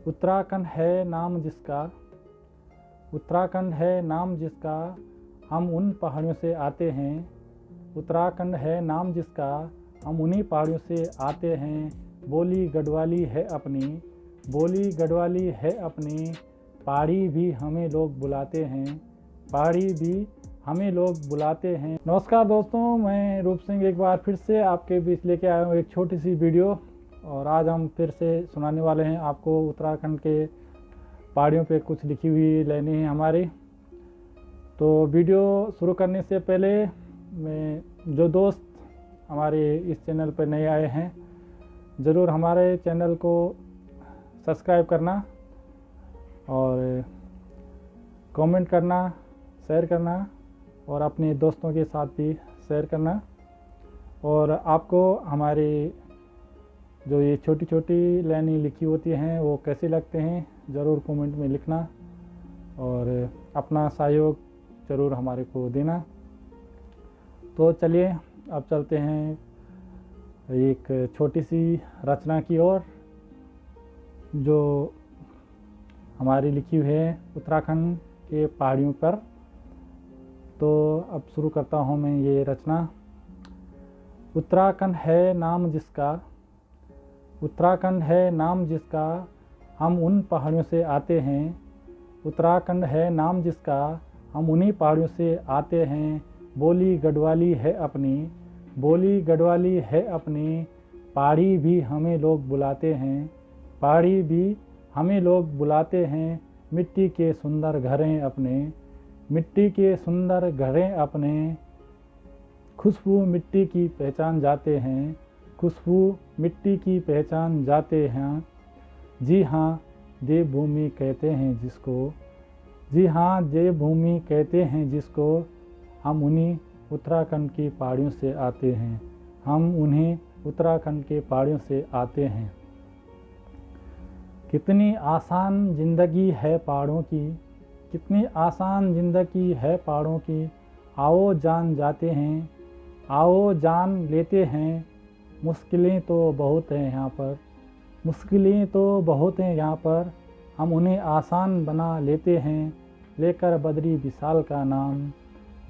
उत्तराखंड है नाम जिसका, उत्तराखंड है नाम जिसका, हम उन पहाड़ियों से आते हैं। उत्तराखंड है नाम जिसका, हम उन्हीं पहाड़ियों से आते हैं। बोली गढ़वाली है अपनी, बोली गढ़वाली है अपनी, पहाड़ी भी हमें लोग बुलाते हैं, पहाड़ी भी हमें लोग बुलाते हैं। नमस्कार दोस्तों, मैं रूप सिंह एक बार फिर से आपके बीच लेके आया हूँ एक छोटी सी वीडियो। और आज हम फिर से सुनाने वाले हैं आपको उत्तराखंड के पहाड़ियों पे कुछ लिखी हुई लाइनें हैं हमारी। तो वीडियो शुरू करने से पहले मैं जो दोस्त हमारे इस चैनल पर नए आए हैं, ज़रूर हमारे चैनल को सब्सक्राइब करना और कमेंट करना, शेयर करना और अपने दोस्तों के साथ भी शेयर करना। और आपको हमारी जो ये छोटी छोटी लाइनें लिखी होती हैं वो कैसे लगते हैं, ज़रूर कमेंट में लिखना और अपना सहयोग ज़रूर हमारे को देना। तो चलिए अब चलते हैं एक छोटी सी रचना की ओर जो हमारी लिखी हुई है उत्तराखंड के पहाड़ियों पर। तो अब शुरू करता हूँ मैं ये रचना। उत्तराखंड है नाम जिसका, उत्तराखंड है नाम जिसका, हम उन पहाड़ियों से आते हैं। उत्तराखंड है नाम जिसका, हम उन्हीं पहाड़ियों से आते हैं। बोली गढ़वाली है अपनी, बोली गढ़वाली है अपनी, पहाड़ी भी हमें लोग बुलाते हैं, पहाड़ी भी हमें लोग बुलाते हैं। मिट्टी के सुंदर घरें अपने, मिट्टी के सुंदर घरें अपने, खुशबू मिट्टी की पहचान जाते हैं, खुशबू मिट्टी की पहचान जाते हैं। जी हाँ देवभूमि कहते हैं जिसको, जी हाँ देवभूमि कहते हैं जिसको, हम उन्हीं उत्तराखंड की पहाड़ियों से आते हैं, हम उन्हीं उत्तराखंड के पहाड़ियों से आते हैं। कितनी आसान ज़िंदगी है पहाड़ों की, कितनी आसान ज़िंदगी है पहाड़ों की, आओ जान जाते हैं, आओ जान लेते हैं। मुश्किलें तो बहुत हैं यहाँ पर, मुश्किलें तो बहुत हैं यहाँ पर, हम उन्हें आसान बना लेते हैं। लेकर बद्री विशाल का नाम,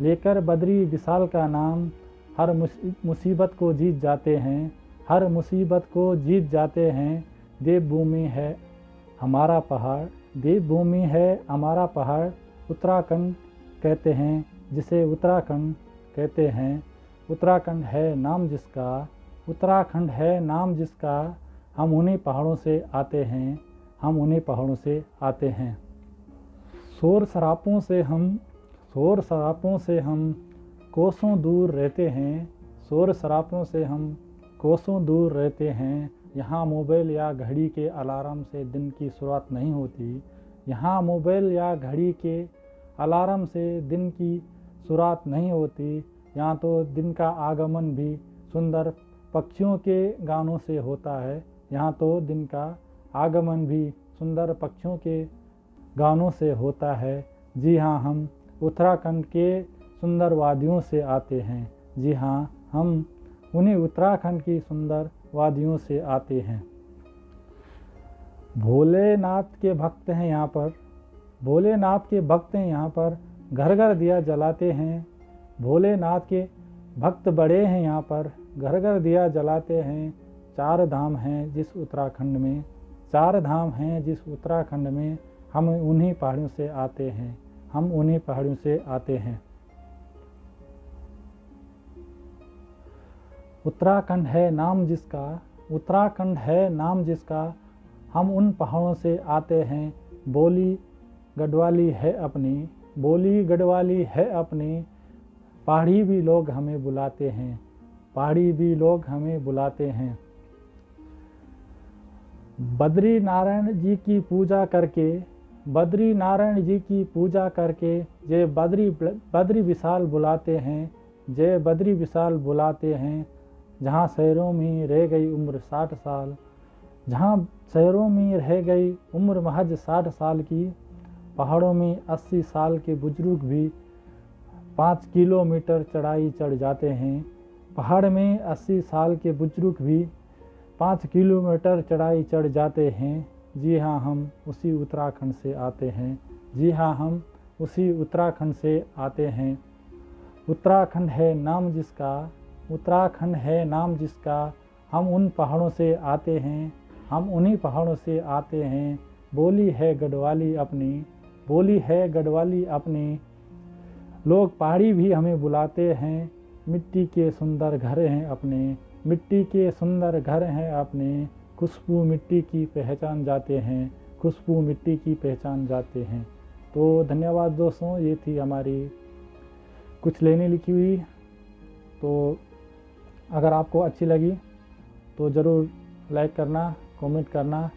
लेकर बद्री विशाल का नाम, हर मुसीबत को जीत जाते हैं, हर मुसीबत को जीत जाते हैं। देवभूमि है हमारा पहाड़, देवभूमि है हमारा पहाड़, उत्तराखंड कहते हैं जिसे उत्तराखंड कहते हैं। उत्तराखंड है नाम जिसका, उत्तराखंड है नाम जिसका, हम उन्हीं पहाड़ों से आते हैं, हम उन्हीं पहाड़ों से आते हैं। शोर शराबों से हम, शोर शराबों से हम कोसों दूर रहते हैं, शोर शराबों से हम कोसों दूर रहते हैं। यहाँ मोबाइल या घड़ी के अलार्म से दिन की शुरुआत नहीं होती, यहाँ मोबाइल या घड़ी के अलार्म से दिन की शुरुआत नहीं होती। यहाँ तो दिन का आगमन भी सुंदर पक्षियों के गानों से होता है, यहाँ तो दिन का आगमन भी सुंदर पक्षियों के गानों से होता है। जी हाँ हम उत्तराखंड के सुंदर वादियों से आते हैं, जी हाँ हम उन्हीं उत्तराखंड की सुंदर वादियों से आते हैं। भोलेनाथ के भक्त हैं यहाँ पर, भोलेनाथ के भक्त हैं यहाँ पर, घर घर दिया जलाते हैं। भोलेनाथ के भक्त बड़े हैं यहाँ पर, घर घर दिया जलाते हैं। चार धाम हैं जिस उत्तराखंड में, चार धाम हैं जिस उत्तराखंड में, हम उन्हीं पहाड़ियों से आते हैं, हम उन्हीं पहाड़ियों से आते हैं। उत्तराखंड है नाम जिसका, उत्तराखंड है नाम जिसका, हम उन पहाड़ों से आते हैं। बोली गढ़वाली है अपनी, बोली गढ़वाली है अपनी, पहाड़ी भी लोग हमें बुलाते हैं, पहाड़ी भी लोग हमें बुलाते हैं। बद्री नारायण जी की पूजा करके, बद्री नारायण जी की पूजा करके, जय बद्री विशाल बुलाते हैं, जय बद्री विशाल बुलाते हैं। जहाँ शहरों में रह गई उम्र 60 साल, जहाँ शहरों में रह गई उम्र महज 60 साल की, पहाड़ों में 80 साल के बुजुर्ग भी 5 किलोमीटर चढ़ाई चढ़ जाते हैं। पहाड़ में 80 साल के बुजुर्ग भी 5 किलोमीटर चढ़ाई चढ़ जाते हैं। जी हाँ, हम उसी उत्तराखंड से आते हैं। जी हाँ, हम उसी उत्तराखंड से आते हैं। उत्तराखंड है नाम जिसका, उत्तराखंड है नाम जिसका, हम उन पहाड़ों से आते हैं, हम उन्हीं पहाड़ों से आते हैं। बोली है गढ़वाली अपनी, बोली है गढ़वाली अपनी, लोग पहाड़ी भी हमें बुलाते हैं। मिट्टी के सुंदर घर हैं अपने, मिट्टी के सुंदर घर हैं अपने, खुशबू मिट्टी की पहचान जाते हैं, खुशबू मिट्टी की पहचान जाते हैं। तो धन्यवाद दोस्तों, ये थी हमारी कुछ लाइनें लिखी हुई। तो अगर आपको अच्छी लगी तो ज़रूर लाइक करना, कमेंट करना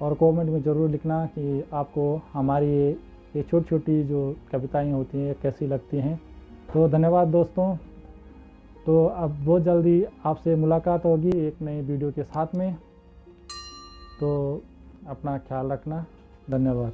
और कमेंट में ज़रूर लिखना कि आपको हमारी ये छोटी छोटी जो कविताएं होती हैं कैसी लगती हैं। तो धन्यवाद दोस्तों। तो अब बहुत जल्दी आपसे मुलाकात होगी एक नई वीडियो के साथ में। तो अपना ख्याल रखना। धन्यवाद।